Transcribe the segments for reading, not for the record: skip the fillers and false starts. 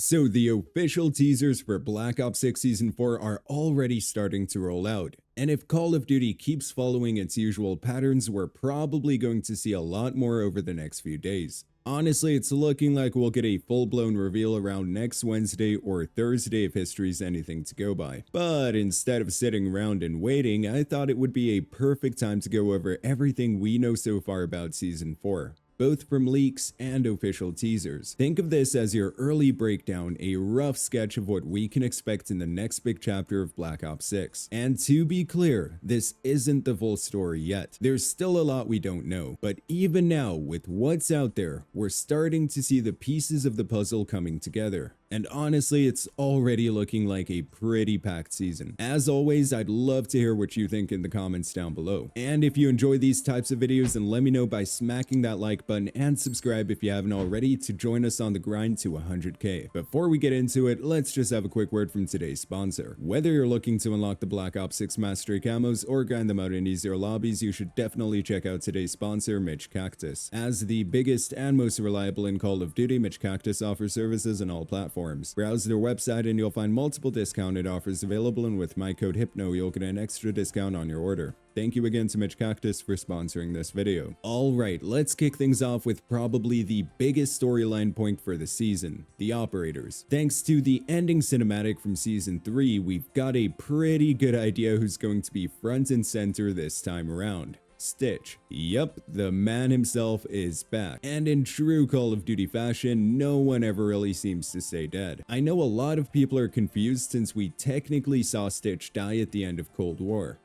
So the official teasers for Black Ops 6 Season 4 are already starting to roll out, and if Call of Duty keeps following its usual patterns, we're probably going to see a lot more over the next few days. Honestly, it's looking like we'll get a full-blown reveal around next Wednesday or Thursday if history's anything to go by. But instead of sitting around and waiting, I thought it would be a perfect time to go over everything we know so far about Season 4, both from leaks and official teasers. Think of this as your early breakdown, a rough sketch of what we can expect in the next big chapter of Black Ops 6. And to be clear, this isn't the full story yet. There's still a lot we don't know, but even now, with what's out there, we're starting to see the pieces of the puzzle coming together. And honestly, it's already looking like a pretty packed season. As always, I'd love to hear what you think in the comments down below. And if you enjoy these types of videos, then let me know by smacking that like button and subscribe if you haven't already to join us on the grind to 100k. Before we get into it, let's just have a quick word from today's sponsor. Whether you're looking to unlock the Black Ops 6 Mastery camos or grind them out in easier lobbies, you should definitely check out today's sponsor, Mitch Cactus. As the biggest and most reliable in Call of Duty, Mitch Cactus offers services on all platforms. Browse their website and you'll find multiple discounted offers available, and with my code HYPNO you'll get an extra discount on your order. Thank you again to Mitch Cactus for sponsoring this video. Alright, let's kick things off with probably the biggest storyline point for the season, the operators. Thanks to the ending cinematic from Season 3, we've got a pretty good idea who's going to be front and center this time around. Stitch. Yup, the man himself is back. And in true Call of Duty fashion, no one ever really seems to stay dead. I know a lot of people are confused since we technically saw Stitch die at the end of Cold War.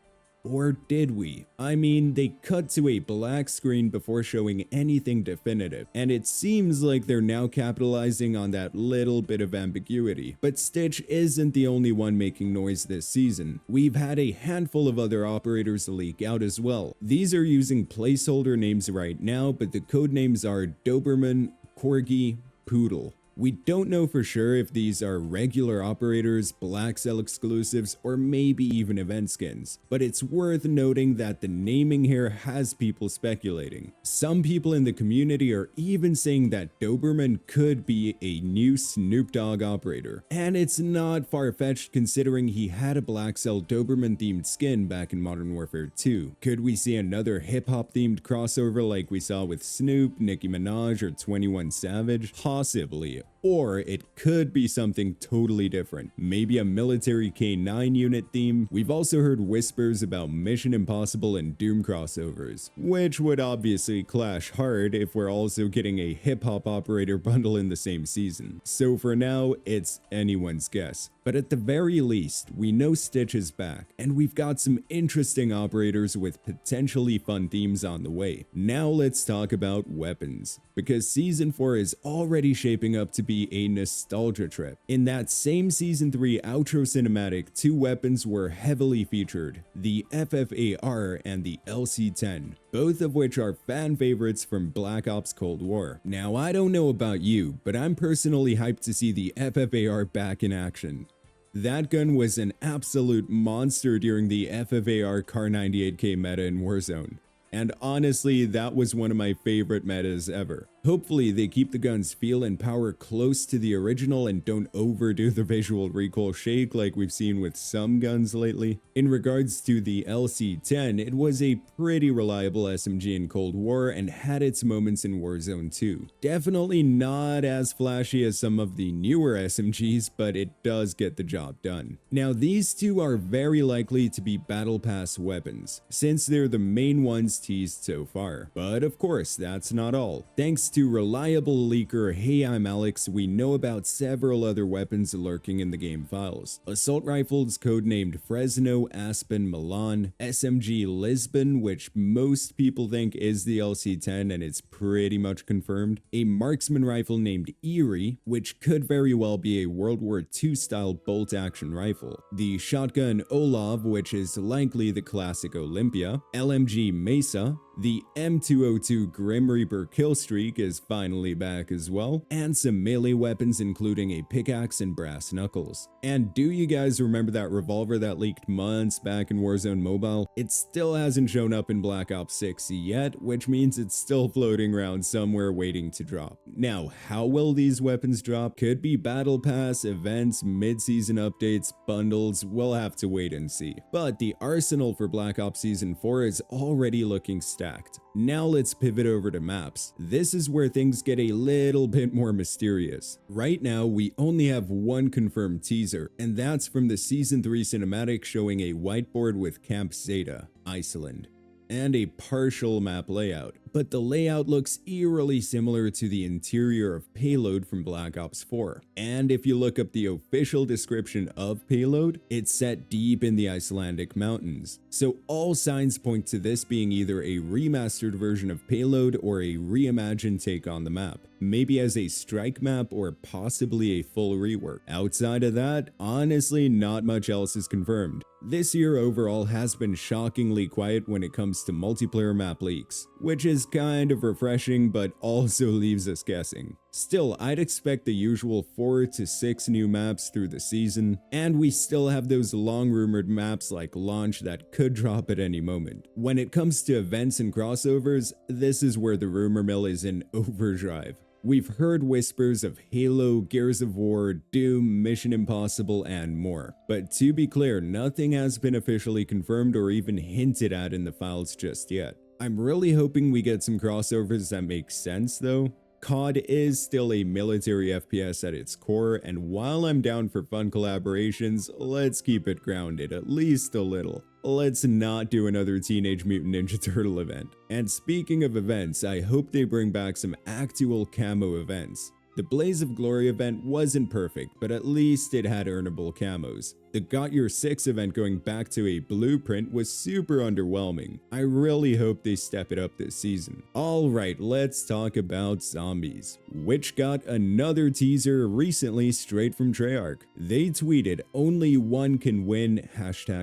Or did we? I mean, they cut to a black screen before showing anything definitive, and it seems like they're now capitalizing on that little bit of ambiguity. But Stitch isn't the only one making noise this season. We've had a handful of other operators leak out as well. These are using placeholder names right now, but the code names are Doberman, Corgi, Poodle. We don't know for sure if these are regular operators, Black Cell exclusives, or maybe even event skins, but it's worth noting that the naming here has people speculating. Some people in the community are even saying that Doberman could be a new Snoop Dogg operator, and it's not far-fetched considering he had a Black Cell Doberman themed skin back in Modern Warfare 2. Could we see another hip-hop themed crossover like we saw with Snoop, Nicki Minaj, or 21 Savage? Possibly. Or it could be something totally different, maybe a military K9 unit theme. We've also heard whispers about Mission Impossible and Doom crossovers, which would obviously clash hard if we're also getting a hip-hop operator bundle in the same season. So for now, it's anyone's guess. But at the very least, we know Stitch is back, and we've got some interesting operators with potentially fun themes on the way. Now let's talk about weapons, because Season 4 is already shaping up to be a nostalgia trip. In that same Season 3 outro cinematic, two weapons were heavily featured, the FFAR and the LC-10, both of which are fan favorites from Black Ops Cold War. Now I don't know about you, but I'm personally hyped to see the FFAR back in action. That gun was an absolute monster during the FFAR Car 98K meta in Warzone. And honestly, that was one of my favorite metas ever. Hopefully they keep the gun's feel and power close to the original and don't overdo the visual recoil shake like we've seen with some guns lately. In regards to the LC-10, it was a pretty reliable SMG in Cold War and had its moments in Warzone 2. Definitely not as flashy as some of the newer SMGs, but it does get the job done. Now these two are very likely to be Battle Pass weapons, since they're the main ones teased so far. But of course, that's not all. Thanks to reliable leaker Hey I'm Alex, we know about several other weapons lurking in the game files. Assault rifles codenamed Fresno, Aspen, Milan, SMG Lisbon, which most people think is the LC-10 and it's pretty much confirmed, a marksman rifle named Erie, which could very well be a World War II style bolt action rifle, the shotgun Olav, which is likely the classic Olympia, LMG Mesa, The M202 Grim Reaper kill streak is finally back as well, and some melee weapons including a pickaxe and brass knuckles. And do you guys remember that revolver that leaked months back in Warzone Mobile? It still hasn't shown up in Black Ops 6 yet, which means it's still floating around somewhere waiting to drop. Now, how will these weapons drop? Could be battle pass, events, mid-season updates, bundles, we'll have to wait and see. But the arsenal for Black Ops Season 4 is already looking stacked. Now let's pivot over to maps. This is where things get a little bit more mysterious. Right now, we only have one confirmed teaser, and that's from the Season 3 cinematic showing a whiteboard with Camp Zeta, Iceland, and a partial map layout. But the layout looks eerily similar to the interior of Payload from Black Ops 4. And if you look up the official description of Payload, it's set deep in the Icelandic mountains. So all signs point to this being either a remastered version of Payload or a reimagined take on the map, maybe as a strike map or possibly a full rework. Outside of that, honestly, not much else is confirmed. This year overall has been shockingly quiet when it comes to multiplayer map leaks, which is kind of refreshing but also leaves us guessing. Still, I'd expect the usual 4 to 6 new maps through the season, and we still have those long rumored maps like Launch that could drop at any moment. When it comes to events and crossovers, this is where the rumor mill is in overdrive. We've heard whispers of Halo, Gears of War, Doom, Mission Impossible, and more. But to be clear, nothing has been officially confirmed or even hinted at in the files just yet. I'm really hoping we get some crossovers that make sense though. COD is still a military FPS at its core, and while I'm down for fun collaborations, let's keep it grounded at least a little. Let's not do another Teenage Mutant Ninja Turtle event. And speaking of events, I hope they bring back some actual camo events. The Blaze of Glory event wasn't perfect, but at least it had earnable camos. The Got Your 6 event going back to a blueprint was super underwhelming. I really hope they step it up this season. Alright, let's talk about zombies, which got another teaser recently straight from Treyarch. They tweeted, "Only one can win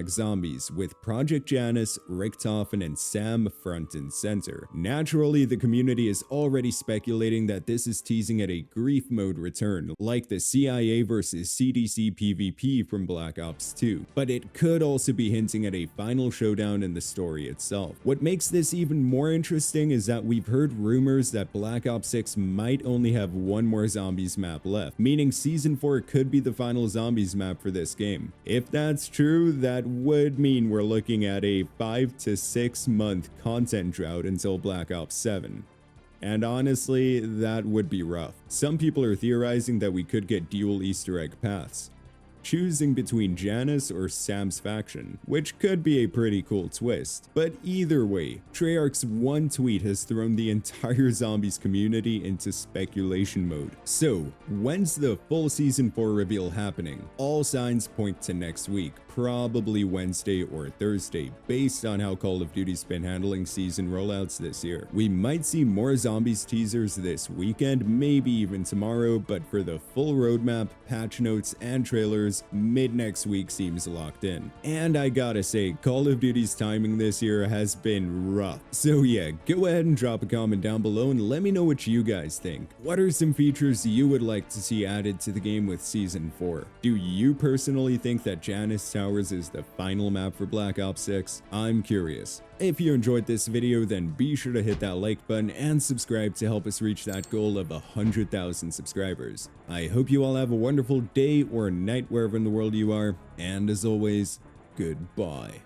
#zombies," with Project Janus, Richtofen, and Sam front and center. Naturally, the community is already speculating that this is teasing at a grief mode return, like the CIA versus CDC PvP from Black Ops 2, but it could also be hinting at a final showdown in the story itself. What makes this even more interesting is that we've heard rumors that Black Ops 6 might only have one more zombies map left, meaning Season 4 could be the final zombies map for this game. If that's true, that would mean we're looking at a 5 to 6 month content drought until Black Ops 7. And honestly, that would be rough. Some people are theorizing that we could get dual Easter egg paths, choosing between Janus or Sam's faction, which could be a pretty cool twist. But either way, Treyarch's one tweet has thrown the entire zombies community into speculation mode. So, when's the full Season 4 reveal happening? All signs point to next week, probably Wednesday or Thursday, based on how Call of Duty's been handling season rollouts this year. We might see more zombies teasers this weekend, maybe even tomorrow, but for the full roadmap, patch notes, and trailers, mid next week seems locked in. And I gotta say, Call of Duty's timing this year has been rough. So yeah, go ahead and drop a comment down below and let me know what you guys think. What are some features you would like to see added to the game with Season 4? Do you personally think that Janus Towers is the final map for Black Ops 6? I'm curious. If you enjoyed this video, then be sure to hit that like button and subscribe to help us reach that goal of 100,000 subscribers. I hope you all have a wonderful day or night wherever in the world you are, and as always, goodbye.